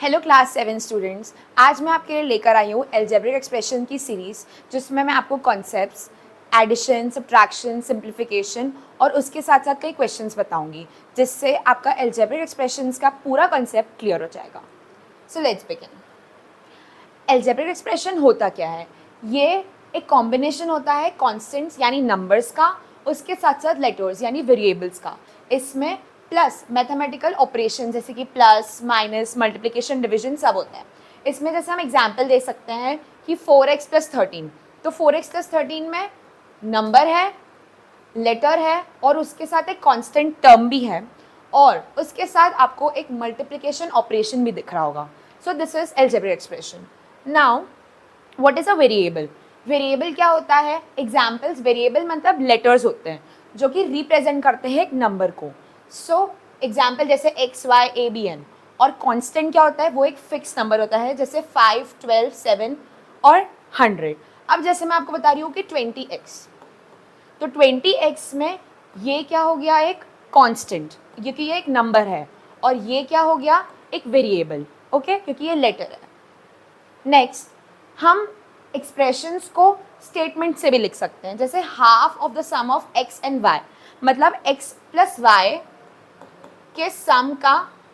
Hello class 7 students, आज मैं आपके लिए लेकर आई हूँ अलजेब्रिक एक्सप्रेशन की सीरीज़, जिसमें मैं आपको कॉन्सेप्ट्स, एडिशन, सब्ट्रैक्शन, सिंप्लीफिकेशन और उसके साथ साथ कई क्वेश्चंस बताऊंगी, जिससे आपका अलजेब्रिक एक्सप्रेशंस का पूरा कॉन्सेप्ट क्लियर हो जाएगा। So let's begin. Algebraic expression होता क्या है? ये एक कॉम्बिनेशन होता है कॉन्स्टेंट्स यानी नंबर्स का, उसके साथ साथ लेटर्स यानी वेरिएबल्स का। इसमें प्लस मैथमेटिकल ऑपरेशन जैसे कि प्लस, माइनस, मल्टीप्लिकेशन, डिवीजन सब होता है। इसमें जैसे हम एग्जांपल दे सकते हैं कि 4x + 13, तो 4x + 13 में नंबर है, लेटर है और उसके साथ एक कांस्टेंट टर्म भी है और उसके साथ आपको एक मल्टीप्लिकेशन ऑपरेशन भी दिख रहा होगा। So this is algebraic expression. Now what is a variable? Variable क्या होता है? एग्जाम्पल्स, वेरिएबल मतलब लेटर्स होते हैं जो कि रिप्रेजेंट करते हैं एक नंबर को। सो एग्जाम्पल जैसे x, y, a, b, n। और कांस्टेंट क्या होता है? वो एक फिक्स नंबर होता है, जैसे 5, 12, 7 और 100। अब जैसे मैं आपको बता रही हूँ कि 20x, तो 20x में ये क्या हो गया? एक कांस्टेंट, क्योंकि ये एक नंबर है, और ये क्या हो गया? एक वेरिएबल, ओके, क्योंकि ये लेटर है। नेक्स्ट, हम एक्सप्रेशंस को स्टेटमेंट से भी लिख सकते हैं, जैसे half of the sum of x and y, मतलब x + y के सम का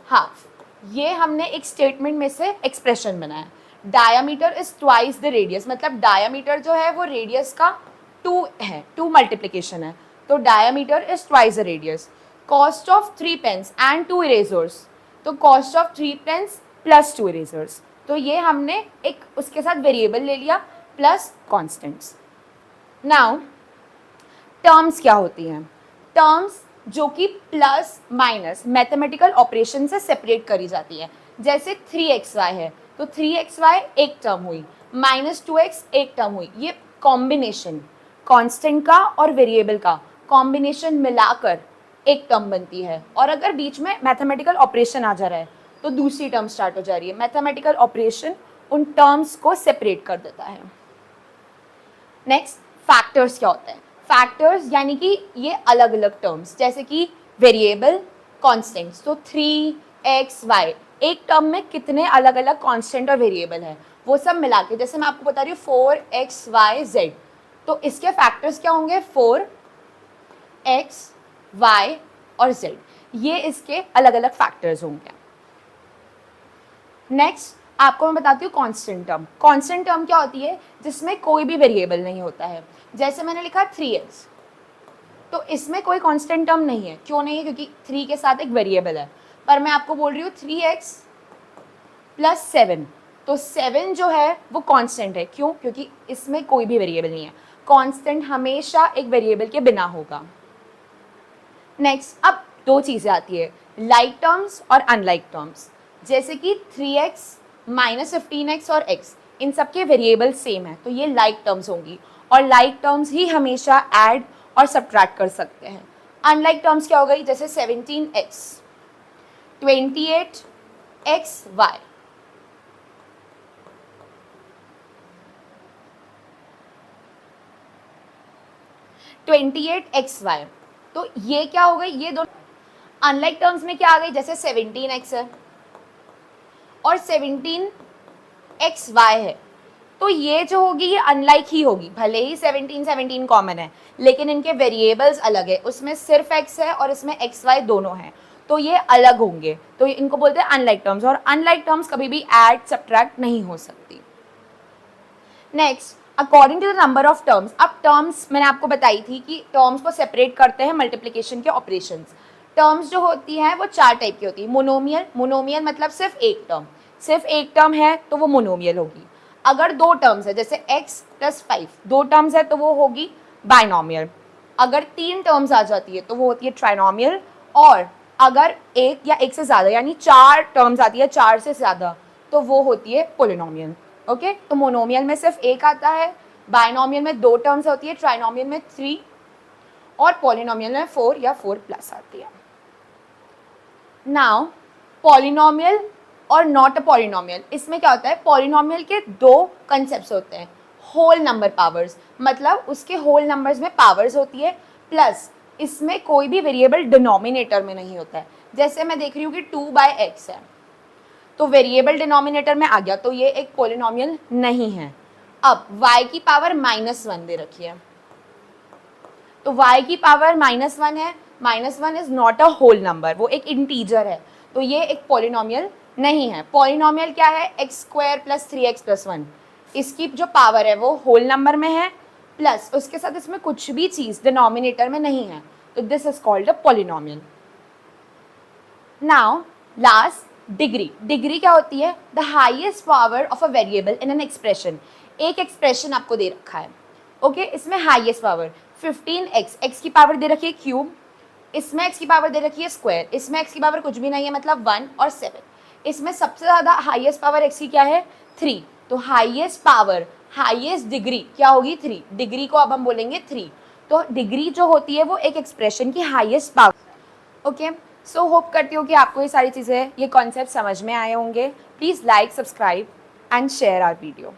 हाफ। ये हमने एक स्टेटमेंट में से एक्सप्रेशन बनाया। Diameter is twice the radius, मतलब डायामीटर जो है वो रेडियस का 2 है, 2 मल्टीप्लिकेशन है, तो diameter is twice the radius. Cost of 3 pens and 2 erasers, तो कॉस्ट ऑफ 3 पेन्स + 2 इरेजर्स, तो ये हमने एक उसके साथ वेरिएबल ले लिया प्लस कॉन्स्टेंट्स। नाउ टर्म्स क्या होती हैं? टर्म्स जो कि प्लस माइनस मैथमेटिकल ऑपरेशन से सेपरेट करी जाती है। जैसे 3xy है, तो 3xy एक टर्म हुई, -2x एक टर्म हुई। ये कॉम्बिनेशन कांस्टेंट का और वेरिएबल का कॉम्बिनेशन मिलाकर एक टर्म बनती है, और अगर बीच में मैथमेटिकल ऑपरेशन आ जा रहा है तो दूसरी टर्म स्टार्ट हो जा रही है। मैथमेटिकल ऑपरेशन उन टर्म्स को सेपरेट कर देता है। नेक्स्ट, फैक्टर्स क्या होते हैं? फैक्टर्स यानी कि ये अलग अलग टर्म्स, जैसे कि वेरिएबल, कांस्टेंट्स, तो 3xy एक टर्म में कितने अलग अलग कांस्टेंट और वेरिएबल है वो सब मिला के, जैसे मैं आपको बता रही हूँ 4xyz, तो इसके फैक्टर्स क्या होंगे? 4x, y और z, ये इसके अलग अलग फैक्टर्स होंगे। नेक्स्ट आपको मैं बताती हूँ कांस्टेंट टर्म। कांस्टेंट टर्म क्या होती है? जिसमें कोई भी वेरिएबल नहीं होता है। जैसे मैंने लिखा 3x, तो इसमें कोई कांस्टेंट टर्म नहीं है। क्यों नहीं है? क्योंकि 3 के साथ एक वेरिएबल है। पर मैं आपको बोल रही हूँ 3x + 7, तो 7 जो है वो कांस्टेंट है। क्यों? क्योंकि इसमें कोई भी वेरिएबल नहीं है। कांस्टेंट हमेशा एक वेरिएबल के बिना होगा। नेक्स्ट, अब दो चीज़ें आती है, लाइक टर्म्स और अनलाइक टर्म्स। जैसे कि 3x, -15x और x, इन सब के वेरिएबल सेम है, तो ये लाइक टर्म्स होंगी, और लाइक टर्म्स ही हमेशा ऐड और सब्ट्रैक्ट कर सकते हैं। अनलाइक टर्म्स क्या हो गई? जैसे 17x, 28xy, तो ये क्या हो गई? ये दोनों अनलाइक टर्म्स में क्या आ गई? जैसे 17x है और 17xy है, तो ये जो होगी ये अनलाइक ही होगी। भले ही 17 कॉमन है, लेकिन इनके वेरिएबल्स अलग है, उसमें सिर्फ x है और इसमें xy दोनों हैं, तो ये अलग होंगे, तो इनको बोलते हैं अनलाइक टर्म्स। और अनलाइक टर्म्स कभी भी ऐड सब्ट्रैक्ट नहीं हो सकती। Next, according to the number of terms. अब टर्म्स मैंने आपको बताई थी कि टर्म्स को सेपरेट करते हैं मल्टीप्लिकेशन के ऑपरेशंस। टर्म्स जो होती हैं वो 4 टाइप की होती है। मोनोमियल, मोनोमियल मतलब सिर्फ एक टर्म है तो वो मोनोमियल होगी। अगर 2 टर्म्स है, जैसे x + 5, 2 टर्म्स है तो वो होगी बाइनोमियल। अगर 3 टर्म्स आ जाती है तो वो होती है ट्राइनोमियल। और अगर 1 या 1 से ज़्यादा यानी 4 टर्म्स आती है, 4 से ज़्यादा, तो वो होती है पोलिनोमियल। ओके, तो मोनोमियल में सिर्फ 1 आता है, बाइनोमियल में 2 टर्म्स होती है, ट्राइनोमियल में 3 और पॉलिनोमियल में 4 या 4+ आती है। नाउ पॉलिनोमियल और नॉट अ पॉलिनोमियल, इसमें क्या होता है? पॉलिनोमियल के 2 कंसेप्ट होते हैं। होल नंबर पावर्स, मतलब उसके होल नंबर्स में पावर्स होती है, प्लस इसमें कोई भी वेरिएबल डिनोमिनेटर में नहीं होता है। जैसे मैं देख रही हूँ कि 2/x है, तो वेरिएबल डिनोमिनेटर में आ गया, तो ये एक पॉलिनोमियल नहीं है। अब y की पावर -1 दे रखी है, तो y की पावर -1 है, -1 is not a whole number, वो एक इंटीजर है, तो ये एक पॉलिनोमियल नहीं है। पॉलिनोमियल क्या है, x² + 3x + 1, इसकी जो पावर है वो होल नंबर में है, प्लस उसके साथ इसमें कुछ भी चीज़ डिनोमिनेटर में नहीं है, तो this is called a polynomial. Now last, degree. Degree क्या होती है, the highest power of a variable in an expression. एक एक्सप्रेशन आपको दे रखा है, ओके इसमें हाईएस्ट पावर 15x, x की पावर दे रखी है क्यूब, इसमें x की पावर दे रखी है स्क्वायर, इसमें x की पावर कुछ भी नहीं है मतलब 1 और 7, इसमें सबसे ज़्यादा हाईएस्ट पावर x की क्या है 3, तो हाईएस्ट पावर, हाईएस्ट डिग्री क्या होगी 3, डिग्री को अब हम बोलेंगे 3, तो डिग्री जो होती है वो एक एक्सप्रेशन की highest power. Okay, so hope करती हूँ कि आपको ये सारी चीज़ें, ये कॉन्सेप्ट समझ में आए होंगे। Please like, subscribe and share our video.